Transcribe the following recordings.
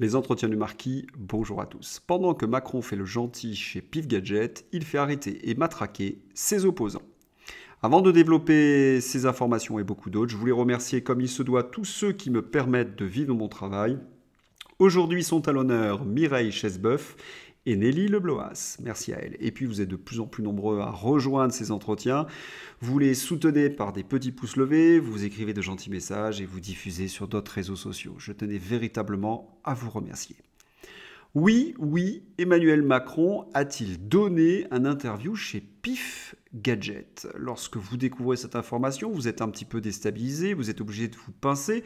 Les entretiens du marquis, bonjour à tous. Pendant que Macron fait le gentil chez Pif Gadget, il fait arrêter et matraquer ses opposants. Avant de développer ces informations et beaucoup d'autres, je voulais remercier comme il se doit tous ceux qui me permettent de vivre mon travail. Aujourd'hui sont à l'honneur Mireille Chesboeuf et Nelly Lebloas. Merci à elles. Et puis vous êtes de plus en plus nombreux à rejoindre ces entretiens. Vous les soutenez par des petits pouces levés, vous écrivez de gentils messages et vous diffusez sur d'autres réseaux sociaux. Je tenais véritablement à vous remercier. Oui, Emmanuel Macron a-t-il donné un interview chez Pif Gadget? Lorsque vous découvrez cette information, vous êtes un petit peu déstabilisé, vous êtes obligé de vous pincer.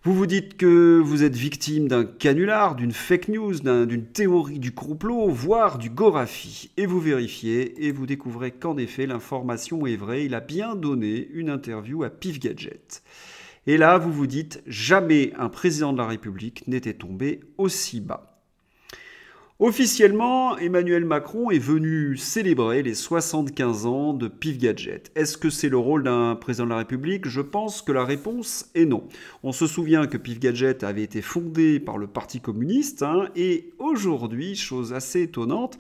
Vous vous dites que vous êtes victime d'un canular, d'une fake news, d'une théorie du complot, voire du Gorafi. Et vous vérifiez et vous découvrez qu'en effet, l'information est vraie. Il a bien donné une interview à Pif Gadget. Et là, vous vous dites, jamais un président de la République n'était tombé aussi bas. Officiellement, Emmanuel Macron est venu célébrer les 75 ans de Pif Gadget. Est-ce que c'est le rôle d'un président de la République? Je pense que la réponse est non. On se souvient que Pif Gadget avait été fondé par le Parti communiste et aujourd'hui, chose assez étonnante,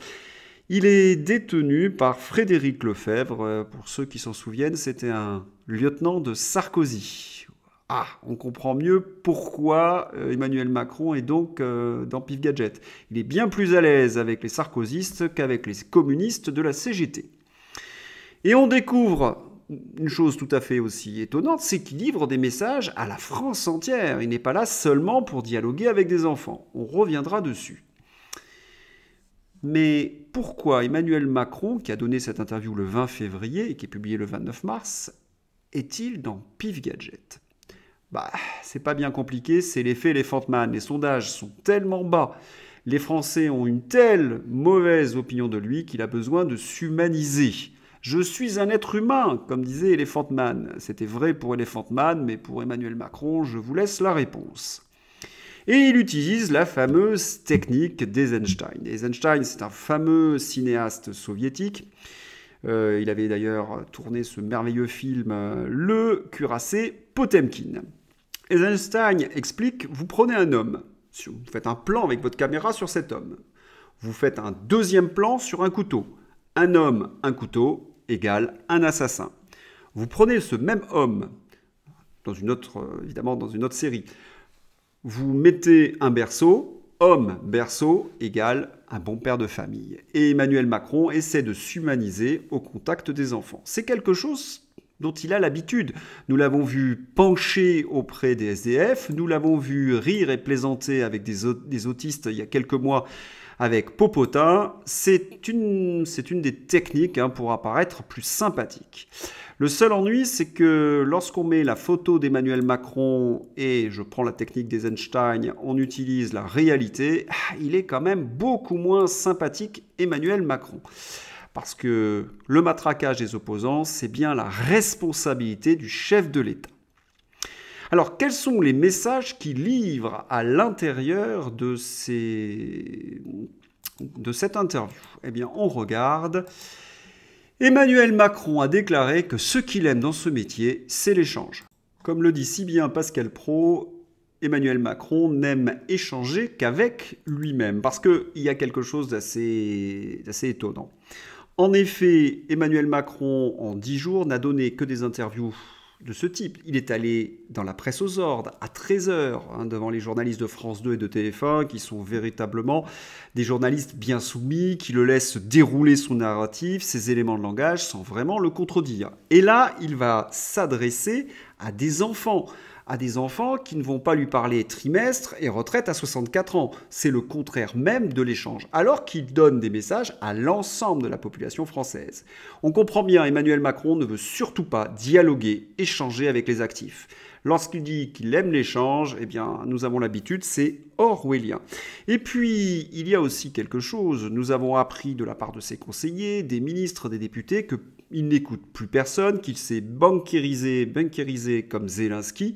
il est détenu par Frédéric Lefebvre. Pour ceux qui s'en souviennent, c'était un lieutenant de Sarkozy. Ah, on comprend mieux pourquoi Emmanuel Macron est donc dans Pif Gadget. Il est bien plus à l'aise avec les sarkozystes qu'avec les communistes de la CGT. Et on découvre une chose tout à fait aussi étonnante, c'est qu'il livre des messages à la France entière. Il n'est pas là seulement pour dialoguer avec des enfants. On reviendra dessus. Mais pourquoi Emmanuel Macron, qui a donné cette interview le 20 février et qui est publiée le 29 mars, est-il dans Pif Gadget ? C'est pas bien compliqué, c'est l'effet Elephant Man. Les sondages sont tellement bas, les Français ont une telle mauvaise opinion de lui qu'il a besoin de s'humaniser. Je suis un être humain, comme disait Elephant Man. C'était vrai pour Elephant Man, mais pour Emmanuel Macron, je vous laisse la réponse. Et il utilise la fameuse technique d'Eisenstein. Eisenstein, c'est un fameux cinéaste soviétique. Il avait d'ailleurs tourné ce merveilleux film Le Cuirassé Potemkin. Eisenstein explique, vous prenez un homme, vous faites un plan avec votre caméra sur cet homme. Vous faites un deuxième plan sur un couteau. Un homme, un couteau, égale un assassin. Vous prenez ce même homme, évidemment dans une autre série. Vous mettez un berceau, homme, berceau, égale un bon père de famille. Et Emmanuel Macron essaie de s'humaniser au contact des enfants. C'est quelque chose dont il a l'habitude. Nous l'avons vu pencher auprès des SDF, nous l'avons vu rire et plaisanter avec des autistes il y a quelques mois avec Popotin. C'est une des techniques pour apparaître plus sympathique. Le seul ennui, c'est que lorsqu'on met la photo d'Emmanuel Macron et je prends la technique d'Eisenstein, on utilise la réalité, il est quand même beaucoup moins sympathique Emmanuel Macron. Parce que le matraquage des opposants, c'est bien la responsabilité du chef de l'État. Alors, quels sont les messages qu'il livre à l'intérieur de cette interview? Eh bien, on regarde. Emmanuel Macron a déclaré que ce qu'il aime dans ce métier, c'est l'échange. Comme le dit si bien Pascal Praud, Emmanuel Macron n'aime échanger qu'avec lui-même, parce qu'il y a quelque chose d'assez étonnant. En effet, Emmanuel Macron, en 10 jours, n'a donné que des interviews de ce type. Il est allé dans la presse aux ordres, à 13h, devant les journalistes de France 2 et de TF1, qui sont véritablement des journalistes bien soumis, qui le laissent dérouler son narratif, ses éléments de langage, sans vraiment le contredire. Et là, il va s'adresser à des enfants qui ne vont pas lui parler trimestre et retraite à 64 ans. C'est le contraire même de l'échange, alors qu'il donne des messages à l'ensemble de la population française. On comprend bien, Emmanuel Macron ne veut surtout pas dialoguer, échanger avec les actifs. Lorsqu'il dit qu'il aime l'échange, eh bien, nous avons l'habitude, c'est orwellien. Et puis, il y a aussi quelque chose. Nous avons appris de la part de ses conseillers, des ministres, des députés, qu'il n'écoute plus personne, qu'il s'est bankérisé comme Zelensky,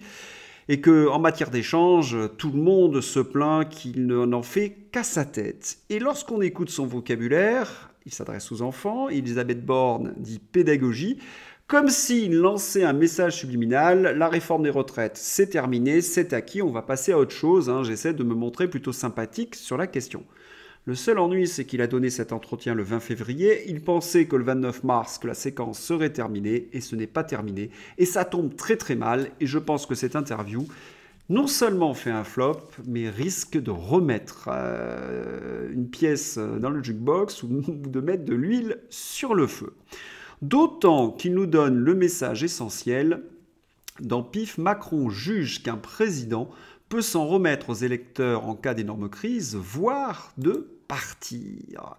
et qu'en matière d'échange, tout le monde se plaint qu'il n'en fait qu'à sa tête. Et lorsqu'on écoute son vocabulaire, il s'adresse aux enfants, Elisabeth Borne dit pédagogie. Comme s'il lançait un message subliminal, la réforme des retraites, c'est terminé, c'est acquis, on va passer à autre chose. J'essaie de me montrer plutôt sympathique sur la question. Le seul ennui, c'est qu'il a donné cet entretien le 20 février. Il pensait que le 29 mars, que la séquence serait terminée, et ce n'est pas terminé. Et ça tombe très très mal, et je pense que cette interview, non seulement fait un flop, mais risque de remettre une pièce dans le jukebox ou de mettre de l'huile sur le feu. D'autant qu'il nous donne le message essentiel. Dans PIF, Macron juge qu'un président peut s'en remettre aux électeurs en cas d'énorme crise, voire de partir.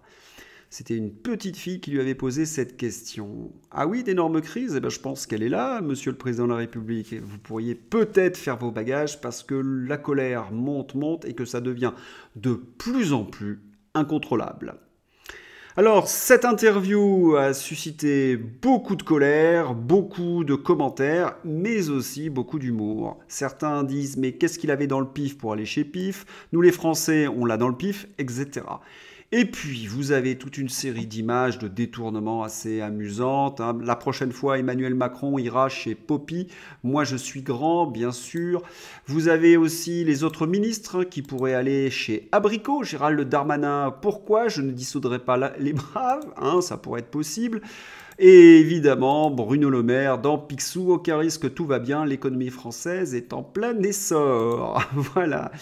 C'était une petite fille qui lui avait posé cette question. Ah oui, d'énormes crises? Eh bien, je pense qu'elle est là, monsieur le président de la République. Et vous pourriez peut-être faire vos bagages parce que la colère monte et que ça devient de plus en plus incontrôlable. Alors, cette interview a suscité beaucoup de colère, beaucoup de commentaires, mais aussi beaucoup d'humour. Certains disent « mais qu'est-ce qu'il avait dans le pif pour aller chez PIF? Nous les Français, on l'a dans le pif, etc. » Et puis, vous avez toute une série d'images de détournements assez amusantes. La prochaine fois, Emmanuel Macron ira chez Poppy. Moi, je suis grand, bien sûr. Vous avez aussi les autres ministres qui pourraient aller chez Abricot. Gérald Darmanin, pourquoi je ne dissoudrais pas les braves? Ça pourrait être possible. Et évidemment, Bruno Le Maire dans Picsou, aucun risque, tout va bien, l'économie française est en plein essor. Voilà.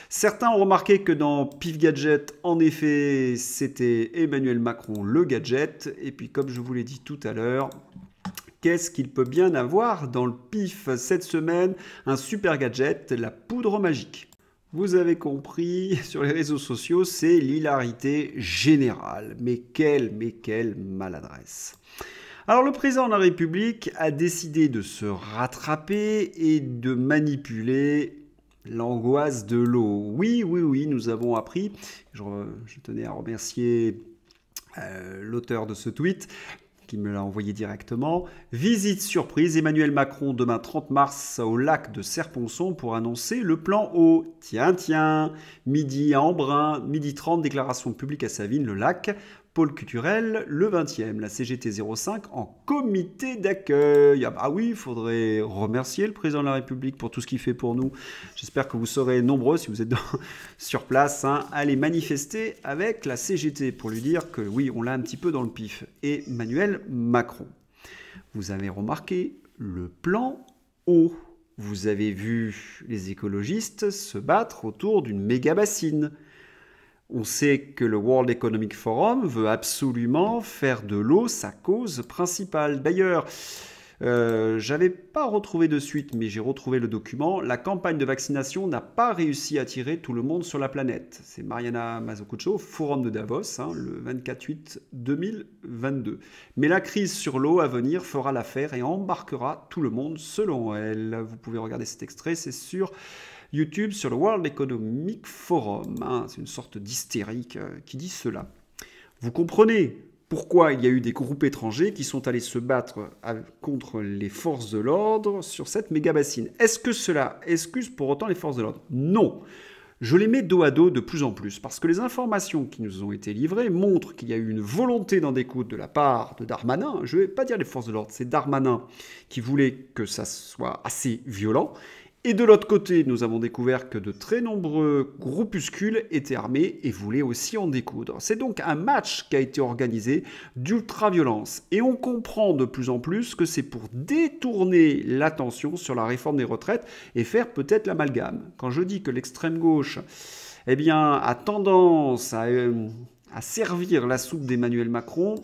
Certains ont remarqué que dans Pif Gadget, en effet, c'était Emmanuel Macron le gadget. Et puis, comme je vous l'ai dit tout à l'heure, qu'est-ce qu'il peut bien avoir dans le pif cette semaine? Un super gadget, la poudre magique. Vous avez compris, sur les réseaux sociaux, c'est l'hilarité générale. Mais quelle maladresse. Alors le président de la République a décidé de se rattraper et de manipuler l'angoisse de l'eau. Oui, nous avons appris, je tenais à remercier l'auteur de ce tweet, qui me l'a envoyé directement. Visite surprise, Emmanuel Macron demain 30 mars au lac de Serponçon pour annoncer le plan eau. Tiens, midi à Embrun, midi 30, déclaration publique à Savines, le lac. Pôle culturel, le 20e, la CGT 05 en comité d'accueil. Ah oui, il faudrait remercier le président de la République pour tout ce qu'il fait pour nous. J'espère que vous serez nombreux, si vous êtes sur place, à aller manifester avec la CGT pour lui dire que oui, on l'a un petit peu dans le pif. Et Emmanuel Macron. Vous avez remarqué le plan eau. Vous avez vu les écologistes se battre autour d'une méga bassine. On sait que le World Economic Forum veut absolument faire de l'eau sa cause principale. D'ailleurs, j'avais pas retrouvé de suite, mais j'ai retrouvé le document. La campagne de vaccination n'a pas réussi à attirer tout le monde sur la planète. C'est Mariana Mazzucato, Forum de Davos, le 24/8/2022. Mais la crise sur l'eau à venir fera l'affaire et embarquera tout le monde selon elle. Vous pouvez regarder cet extrait, c'est sur YouTube, sur le World Economic Forum. C'est une sorte d'hystérique qui dit cela. Vous comprenez pourquoi il y a eu des groupes étrangers qui sont allés se battre contre les forces de l'ordre sur cette méga bassine. Est-ce que cela excuse pour autant les forces de l'ordre? Non. Je les mets dos à dos de plus en plus, parce que les informations qui nous ont été livrées montrent qu'il y a eu une volonté d'en découdre de la part de Darmanin. Je ne vais pas dire les forces de l'ordre, c'est Darmanin qui voulait que ça soit assez violent. Et de l'autre côté, nous avons découvert que de très nombreux groupuscules étaient armés et voulaient aussi en découdre. C'est donc un match qui a été organisé d'ultra-violence. Et on comprend de plus en plus que c'est pour détourner l'attention sur la réforme des retraites et faire peut-être l'amalgame. Quand je dis que l'extrême gauche a tendance à servir la soupe d'Emmanuel Macron,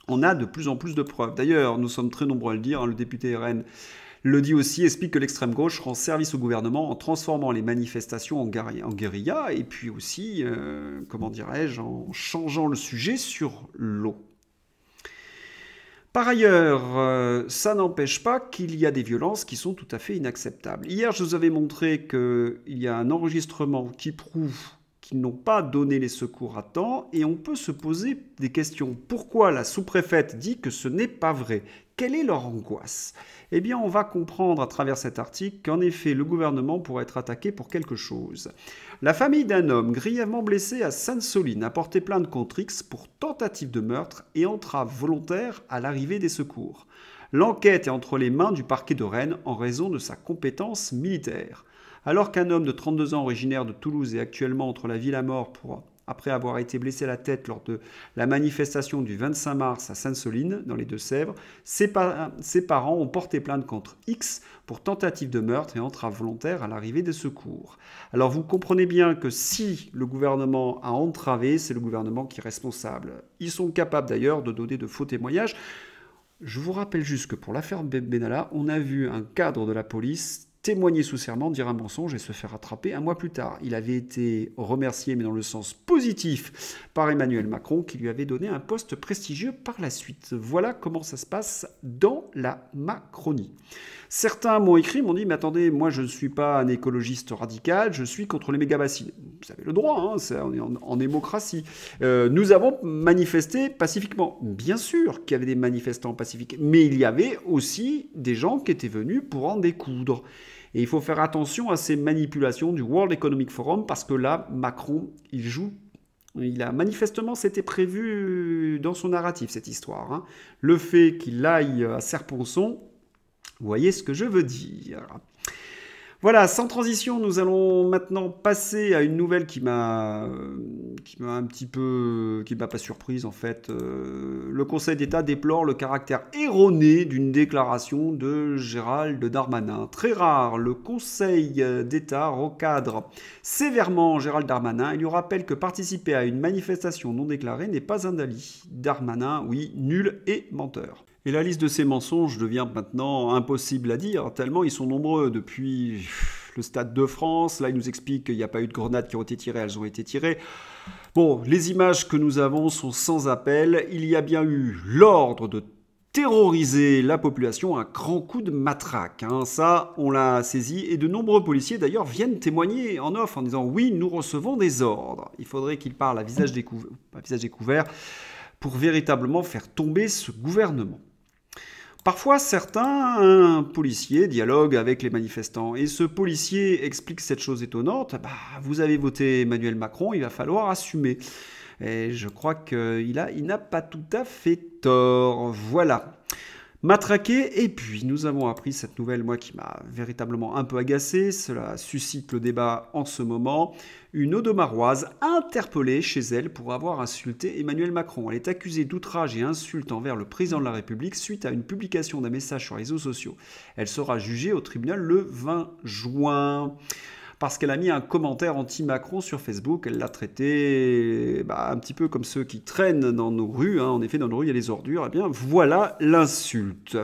on a de plus en plus de preuves. D'ailleurs, nous sommes très nombreux à le dire, le député RN le dit aussi, explique que l'extrême gauche rend service au gouvernement en transformant les manifestations en guérilla et puis aussi, en changeant le sujet sur l'eau. Par ailleurs, ça n'empêche pas qu'il y a des violences qui sont tout à fait inacceptables. Hier, je vous avais montré qu'il y a un enregistrement qui prouve qu'ils n'ont pas donné les secours à temps et on peut se poser des questions. Pourquoi la sous-préfète dit que ce n'est pas vrai? Quelle est leur angoisse? Eh bien, on va comprendre à travers cet article qu'en effet, le gouvernement pourrait être attaqué pour quelque chose. La famille d'un homme grièvement blessé à Sainte-Soline a porté plainte contre X pour tentative de meurtre et entrave volontaire à l'arrivée des secours. L'enquête est entre les mains du parquet de Rennes en raison de sa compétence militaire. Alors qu'un homme de 32 ans originaire de Toulouse est actuellement entre la vie et la mort après avoir été blessé à la tête lors de la manifestation du 25 mars à Sainte-Soline, dans les Deux-Sèvres, ses parents ont porté plainte contre X pour tentative de meurtre et entrave volontaire à l'arrivée des secours. Alors vous comprenez bien que si le gouvernement a entravé, c'est le gouvernement qui est responsable. Ils sont capables d'ailleurs de donner de faux témoignages. Je vous rappelle juste que pour l'affaire Benalla, on a vu un cadre de la police témoigner sous serment, dire un mensonge et se faire attraper un mois plus tard. Il avait été remercié, mais dans le sens positif, par Emmanuel Macron, qui lui avait donné un poste prestigieux par la suite. Voilà comment ça se passe dans la Macronie. Certains m'ont écrit, m'ont dit, mais attendez, moi je ne suis pas un écologiste radical, je suis contre les méga-bassines. Vous avez le droit, hein, on est en démocratie. Nous avons manifesté pacifiquement. Bien sûr qu'il y avait des manifestants pacifiques, mais il y avait aussi des gens qui étaient venus pour en découdre. Et il faut faire attention à ces manipulations du World Economic Forum, parce que là, Macron, il joue. Il a manifestement, c'était prévu dans son narratif, cette histoire. Hein. Le fait qu'il aille à Serre-Ponçon, vous voyez ce que je veux dire. Voilà, sans transition, nous allons maintenant passer à une nouvelle qui m'a un petit peu, qui m'a pas surprise en fait. Le Conseil d'État déplore le caractère erroné d'une déclaration de Gérald Darmanin. Très rare, le Conseil d'État recadre sévèrement Gérald Darmanin et lui rappelle que participer à une manifestation non déclarée n'est pas un délit. Darmanin, oui, nul et menteur. Et la liste de ces mensonges devient maintenant impossible à dire, tellement ils sont nombreux. Depuis le Stade de France, là il nous explique qu'il n'y a pas eu de grenades qui ont été tirées, elles ont été tirées. Bon, les images que nous avons sont sans appel. Il y a bien eu l'ordre de terroriser la population, un grand coup de matraque. Hein. Ça, on l'a saisi. Et de nombreux policiers, d'ailleurs, viennent témoigner en off en disant « Oui, nous recevons des ordres ». Il faudrait qu'ils parlent à visage découvert pour véritablement faire tomber ce gouvernement. Parfois, certains policiers dialoguent avec les manifestants et ce policier explique cette chose étonnante. Bah, vous avez voté Emmanuel Macron, il va falloir assumer. Et je crois qu'il n'a pas tout à fait tort. Voilà. Matraqué, et puis nous avons appris cette nouvelle, moi qui m'a véritablement un peu agacé, cela suscite le débat en ce moment, une Audomaroise interpellée chez elle pour avoir insulté Emmanuel Macron. Elle est accusée d'outrage et insulte envers le président de la République suite à une publication d'un message sur les réseaux sociaux. Elle sera jugée au tribunal le 20 juin. Parce qu'elle a mis un commentaire anti-Macron sur Facebook. Elle l'a traité un petit peu comme ceux qui traînent dans nos rues. Hein. En effet, dans nos rues, il y a les ordures. Eh bien, voilà l'insulte.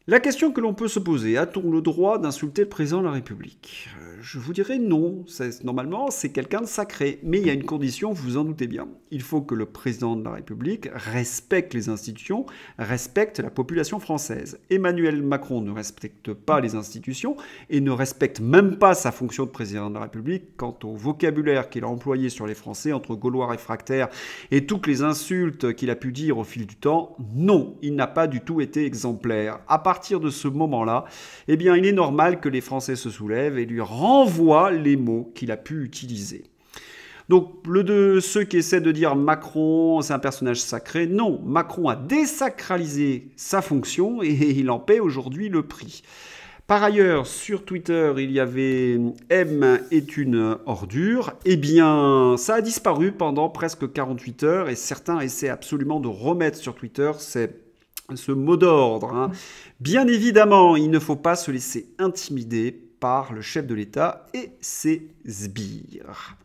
La question que l'on peut se poser, a-t-on le droit d'insulter le président de la République ? Je vous dirais non. Normalement, c'est quelqu'un de sacré. Mais il y a une condition, vous vous en doutez bien. Il faut que le président de la République respecte les institutions, respecte la population française. Emmanuel Macron ne respecte pas les institutions et ne respecte même pas sa fonction de président de la République. Quant au vocabulaire qu'il a employé sur les Français, entre Gaulois réfractaires et toutes les insultes qu'il a pu dire au fil du temps, non, il n'a pas du tout été exemplaire. À partir de ce moment-là, eh bien, il est normal que les Français se soulèvent et lui renvoient les mots qu'il a pu utiliser. Donc, ceux qui essaient de dire Macron, c'est un personnage sacré, non, Macron a désacralisé sa fonction et il en paie aujourd'hui le prix. Par ailleurs, sur Twitter, il y avait « M est une ordure ». Eh bien, ça a disparu pendant presque 48 heures et certains essaient absolument de remettre sur Twitter ce mot d'ordre. Hein. Bien évidemment, il ne faut pas se laisser intimider par le chef de l'État et ses sbires.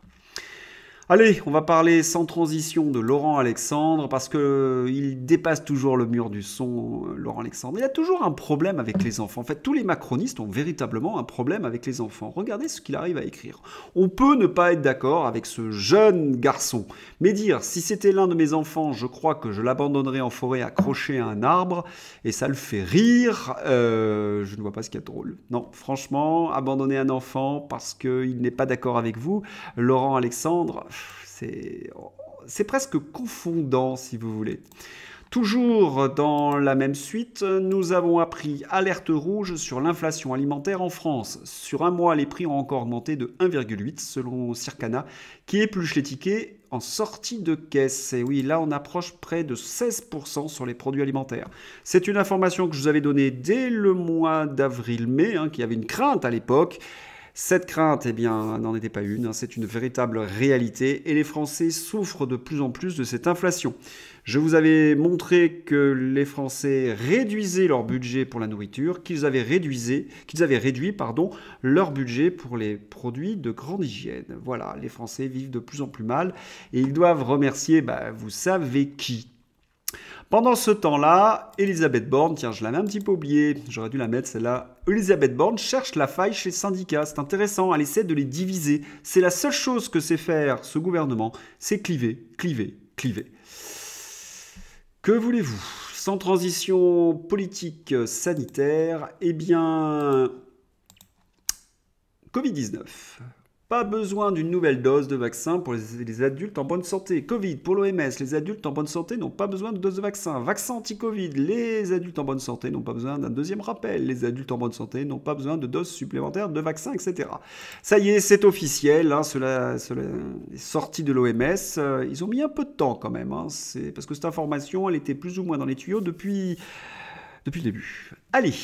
Allez, on va parler sans transition de Laurent Alexandre, parce qu'il dépasse toujours le mur du son, Laurent Alexandre. Il a toujours un problème avec les enfants. En fait, tous les macronistes ont véritablement un problème avec les enfants. Regardez ce qu'il arrive à écrire. On peut ne pas être d'accord avec ce jeune garçon, mais dire, si c'était l'un de mes enfants, je crois que je l'abandonnerais en forêt accroché à un arbre, et ça le fait rire, je ne vois pas ce qu'il y a de drôle. Non, franchement, abandonner un enfant parce qu'il n'est pas d'accord avec vous, Laurent Alexandre... C'est presque confondant, si vous voulez. Toujours dans la même suite, nous avons appris alerte rouge sur l'inflation alimentaire en France. Sur un mois, les prix ont encore augmenté de 1,8 selon Circana, qui épluche les tickets en sortie de caisse. Et oui, là, on approche près de 16% sur les produits alimentaires. C'est une information que je vous avais donnée dès le mois d'avril-mai, qu'il y avait une crainte à l'époque. Cette crainte, eh bien, n'en était pas une, c'est une véritable réalité et les Français souffrent de plus en plus de cette inflation. Je vous avais montré que les Français réduisaient leur budget pour la nourriture, qu'ils avaient réduit leur budget pour les produits de grande hygiène. Voilà, les Français vivent de plus en plus mal et ils doivent remercier, vous savez qui. Pendant ce temps-là, Elisabeth Borne, tiens, je l'avais un petit peu oublié, j'aurais dû la mettre celle-là. Elisabeth Borne cherche la faille chez les syndicats. C'est intéressant, elle essaie de les diviser. C'est la seule chose que sait faire ce gouvernement, c'est cliver, cliver, cliver. Que voulez-vous? Sans transition politique sanitaire, eh bien, Covid-19. Pas besoin d'une nouvelle dose de vaccin pour les adultes en bonne santé. Covid, pour l'OMS, les adultes en bonne santé n'ont pas besoin de dose de vaccin. Vaccin anti-Covid, les adultes en bonne santé n'ont pas besoin d'un deuxième rappel. Les adultes en bonne santé n'ont pas besoin de doses supplémentaires de vaccin, etc. Ça y est, c'est officiel. Cela est sorti de l'OMS. Ils ont mis un peu de temps quand même. C'est parce que cette information, elle était plus ou moins dans les tuyaux depuis le début. Allez,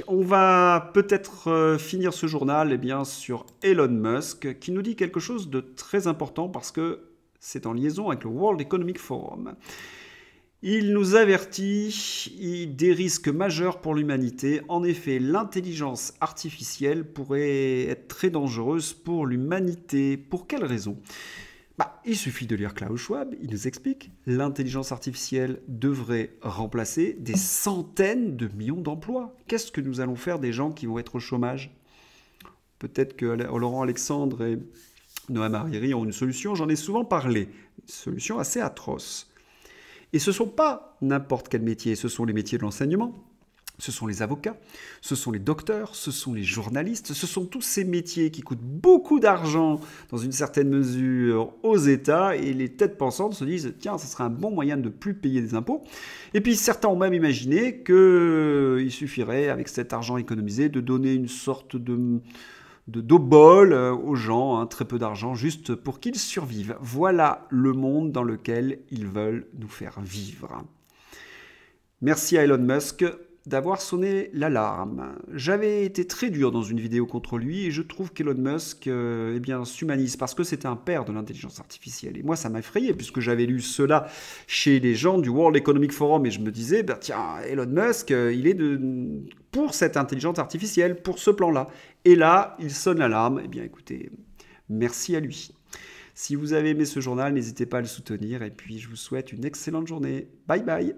on va peut-être finir ce journal sur Elon Musk qui nous dit quelque chose de très important parce que c'est en liaison avec le World Economic Forum. Il nous avertit des risques majeurs pour l'humanité. En effet, l'intelligence artificielle pourrait être très dangereuse pour l'humanité. Pour quelle raison ? Il suffit de lire Klaus Schwab, il nous explique. L'intelligence artificielle devrait remplacer des centaines de millions d'emplois. Qu'est-ce que nous allons faire des gens qui vont être au chômage? Peut-être que Laurent Alexandre et Noam Hariri ont une solution, j'en ai souvent parlé. Une solution assez atroce. Et ce ne sont pas n'importe quel métier, ce sont les métiers de l'enseignement. Ce sont les avocats, ce sont les docteurs, ce sont les journalistes, ce sont tous ces métiers qui coûtent beaucoup d'argent dans une certaine mesure aux États et les têtes pensantes se disent « Tiens, ça serait un bon moyen de ne plus payer des impôts ». Et puis certains ont même imaginé qu'il suffirait, avec cet argent économisé, de donner une sorte d'obol aux gens, très peu d'argent, juste pour qu'ils survivent. Voilà le monde dans lequel ils veulent nous faire vivre. Merci à Elon Musk d'avoir sonné l'alarme. J'avais été très dur dans une vidéo contre lui et je trouve qu'Elon Musk s'humanise parce que c'était un père de l'intelligence artificielle. Et moi, ça m'a effrayé puisque j'avais lu cela chez les gens du World Economic Forum et je me disais, tiens, Elon Musk, il est pour cette intelligence artificielle, pour ce plan-là. Et là, il sonne l'alarme. Eh bien, écoutez, merci à lui. Si vous avez aimé ce journal, n'hésitez pas à le soutenir et puis je vous souhaite une excellente journée. Bye bye.